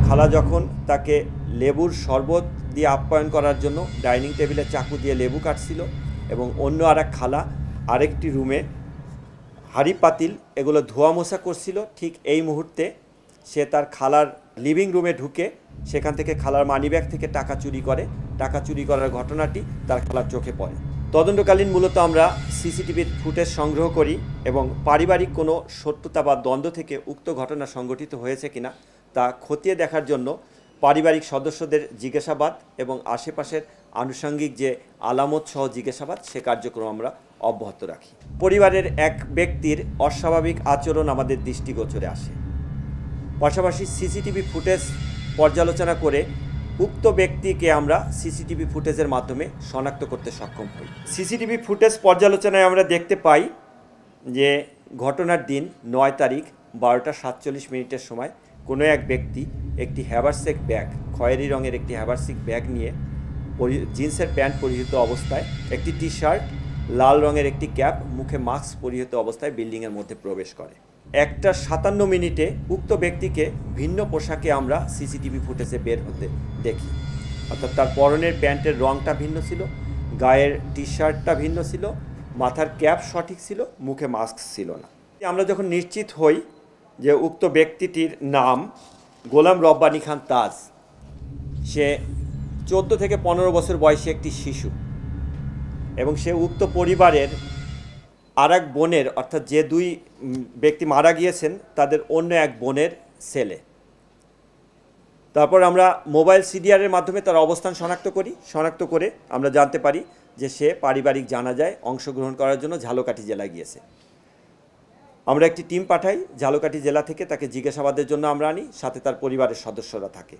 খালা যখন তাকে লেবুর শরবত দিয়ে আপ্যায়ন করার জন্য ডাইনিং টেবিলে চাকু দিয়ে লেবু কাটছিল এবং অন্য আরেক খালা আরেকটি রুমে হাঁড়ি পাতিল এগুলো ধোয়া মোছা করছিল, ঠিক এই মুহূর্তে সে তার খালার লিভিং রুমে ঢুকে সেখান থেকে খালার মানিব্যাগ থেকে টাকা চুরি করে। টাকা চুরি করার ঘটনাটি তার খালার চোখে পড়ে। তদন্তকালীন মূলত আমরা সিসিটিভির ফুটেজ সংগ্রহ করি এবং পারিবারিক কোনো শত্রুতা বা দ্বন্দ্ব থেকে উক্ত ঘটনা সংঘটিত হয়েছে কিনা তা খতিয়ে দেখার জন্য পারিবারিক সদস্যদের জিজ্ঞাসাবাদ এবং আশেপাশের আনুষঙ্গিক যে আলামত সহ জিজ্ঞাসাবাদ সে কার্যক্রম আমরা অব্যাহত রাখি। পরিবারের এক ব্যক্তির অস্বাভাবিক আচরণ আমাদের দৃষ্টিগোচরে আসে। পাশাপাশি সিসিটিভি ফুটেজ পর্যালোচনা করে উক্ত ব্যক্তিকে আমরা সিসিটিভি ফুটেজের মাধ্যমে শনাক্ত করতে সক্ষম হই। সিসিটিভি ফুটেজ পর্যালোচনায় আমরা দেখতে পাই যে ঘটনার দিন 9 তারিখ 12টা 47 মিনিটের সময় কোনো এক ব্যক্তি একটি হ্যাভারসেক ব্যাগ, খয়েরি রঙের একটি হ্যাভারসেক ব্যাগ নিয়ে জিন্সের প্যান্ট পরিহিত অবস্থায়, একটি টি শার্ট, লাল রঙের একটি ক্যাপ, মুখে মাস্ক পরিহিত অবস্থায় বিল্ডিংয়ের মধ্যে প্রবেশ করে। 1টা 57 মিনিটে উক্ত ব্যক্তিকে ভিন্ন পোশাকে আমরা সিসিটিভি ফুটেজে বের হতে দেখি। অর্থাৎ তার পরনের প্যান্টের রঙটা ভিন্ন ছিল, গায়ের টি শার্টটা ভিন্ন ছিল, মাথার ক্যাপ সঠিক ছিল, মুখে মাস্ক ছিল না। আমরা যখন নিশ্চিত হই যে উক্ত ব্যক্তিটির নাম গোলাম রব্বানী খান তাজ, সে 14 থেকে 15 বছর বয়সী একটি শিশু এবং সে উক্ত পরিবারের আর এক বোনের, অর্থাৎ যে দুই ব্যক্তি মারা গিয়েছেন তাদের অন্য এক বোনের ছেলে। তারপর আমরা মোবাইল সিডিআরের মাধ্যমে তার অবস্থান শনাক্ত করে আমরা জানতে পারি যে সে পারিবারিক জানাজায় অংশগ্রহণ করার জন্য ঝালকাঠি জেলায় গিয়েছে। আমরা একটি টিম পাঠাই ঝালকাঠি জেলা থেকে, তাকে জিজ্ঞাসাবাদের জন্য আমরা আনি, সাথে তার পরিবারের সদস্যরা থাকে।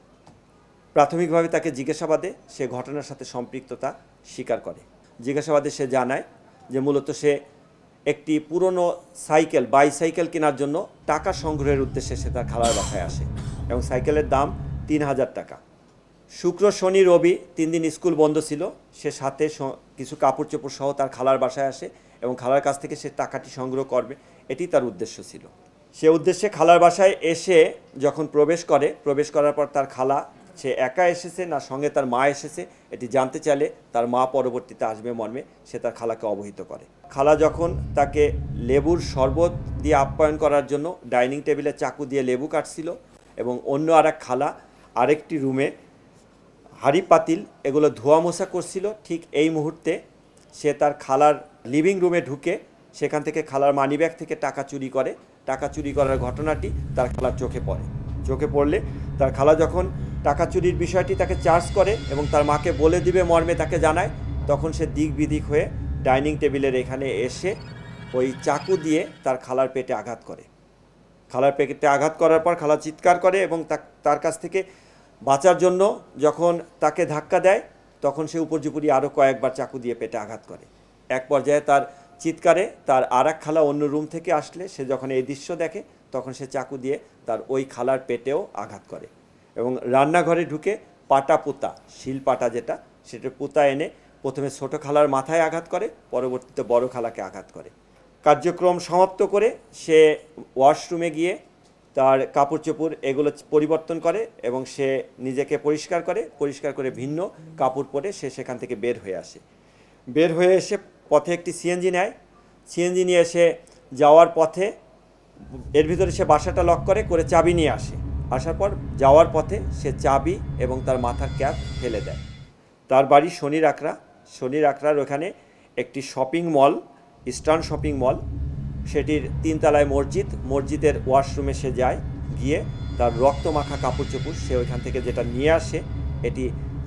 প্রাথমিকভাবে তাকে জিজ্ঞাসাবাদে সে ঘটনার সাথে সম্পৃক্ততা স্বীকার করে। জিজ্ঞাসাবাদে সে জানায় যে মূলত সে একটি পুরনো বাইসাইকেল কেনার জন্য টাকা সংগ্রহের উদ্দেশ্যে সে তার খালার বাসায় আসে এবং সাইকেলের দাম 3000 টাকা। শুক্র, শনি, রবি 3 দিন স্কুল বন্ধ ছিল। সে সাথে কিছু কাপড় চোপড় সহ তার খালার বাসায় আসে এবং খালার কাছ থেকে সে টাকাটি সংগ্রহ করবে, এটি তার উদ্দেশ্য ছিল। সে উদ্দেশ্যে খালার বাসায় এসে যখন প্রবেশ করার পর তার খালা, সে একা এসেছে না সঙ্গে তার মা এসেছে এটি জানতে চাইলে তার মা পরবর্তীতে আসবে মর্মে সে তার খালাকে অবহিত করে। খালা যখন তাকে লেবুর শরবত দিয়ে আপ্যায়ন করার জন্য ডাইনিং টেবিলে চাকু দিয়ে লেবু কাটছিল এবং অন্য আরেক খালা আরেকটি রুমে হাঁড়ি পাতিল এগুলো ধোয়া মোছা করছিল, ঠিক এই মুহূর্তে সে তার খালার লিভিং রুমে ঢুকে সেখান থেকে খালার মানিব্যাগ থেকে টাকা চুরি করে। টাকা চুরি করার ঘটনাটি তার খালার চোখে পড়লে তার খালা যখন টাকা চুরির বিষয়টি তাকে চার্জ করে এবং তার মাকে বলে দিবে মর্মে তাকে জানায়, তখন সে দিক বিদিক হয়ে ডাইনিং টেবিলের এখানে এসে ওই চাকু দিয়ে তার খালার পেটে আঘাত করে। খালার পেটে আঘাত করার পর খালা চিৎকার করে এবং তার কাছ থেকে বাঁচার জন্য যখন তাকে ধাক্কা দেয় তখন সে উপর্যুপরি আরও কয়েকবার চাকু দিয়ে পেটে আঘাত করে। এক পর্যায়ে তার চিৎকারে তার আর এক খালা অন্য রুম থেকে আসলে সে যখন এই দৃশ্য দেখে তখন সে চাকু দিয়ে তার ওই খালার পেটেও আঘাত করে এবং রান্নাঘরে ঢুকে শিল পাটা যেটা, সেটা পুতা এনে প্রথমে ছোট খালার মাথায় আঘাত করে, পরবর্তীতে বড় খালাকে আঘাত করে। কার্যক্রম সমাপ্ত করে সে ওয়াশরুমে গিয়ে তার কাপড় চোপড় এগুলো পরিবর্তন করে এবং সে নিজেকে পরিষ্কার করে ভিন্ন কাপড় পরে সে সেখান থেকে বের হয়ে এসে পথে একটি সিএনজি নেয়। সিএনজি নিয়ে এসে যাওয়ার পথে এর ভিতরে সে বাসাটা লক করে চাবি নিয়ে আসার পর যাওয়ার পথে সে চাবি এবং তার মাথার ক্যাপ ফেলে দেয়। তার বাড়ি শনির আখড়ার ওখানে একটি shopping mall, eastern shopping mall, সেটির 3 তলায় মসজিদের ওয়াশরুমে সে যায়, গিয়ে তার রক্তমাখা কাপড় চোপড় সে ওইখান থেকে যেটা নিয়ে আসে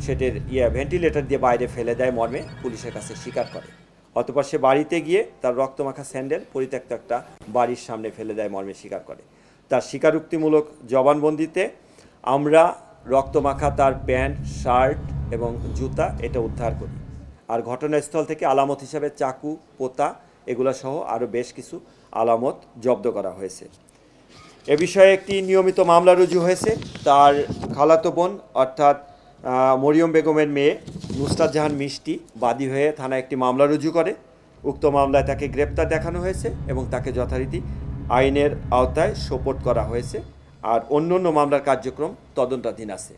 সেটির ভেন্টিলেটর দিয়ে বাইরে ফেলে দেয় মর্মে পুলিশের কাছে স্বীকার করে। অতঃপর সে বাড়িতে গিয়ে তার রক্তমাখা স্যান্ডেল পরিত্যক্ত একটা বাড়ির সামনে ফেলে দেয় মর্মে স্বীকার করে। তার স্বীকারোক্তিমূলক জবানবন্দিতে আমরা রক্তমাখা তার প্যান্ট, শার্ট এবং জুতা এটা উদ্ধার করি। আর ঘটনাস্থল থেকে আলামত হিসাবে চাকু, পোতা এগুলো সহ আরও বেশ কিছু আলামত জব্দ করা হয়েছে। এ বিষয়ে একটি নিয়মিত মামলা রুজু হয়েছে। তার খালাতো বোন অর্থাৎ মরিয়ম বেগমের মেয়ে নুসরাত জাহান মিষ্টি বাদী হয়ে থানায় একটি মামলা রুজু করে। উক্ত মামলায় তাকে গ্রেপ্তার দেখানো হয়েছে এবং তাকে যথারীতি আইনের আওতায় সোপর্দ করা হয়েছে। আর অন্য অন্য মামলার কার্যক্রম তদন্তাধীন আছে।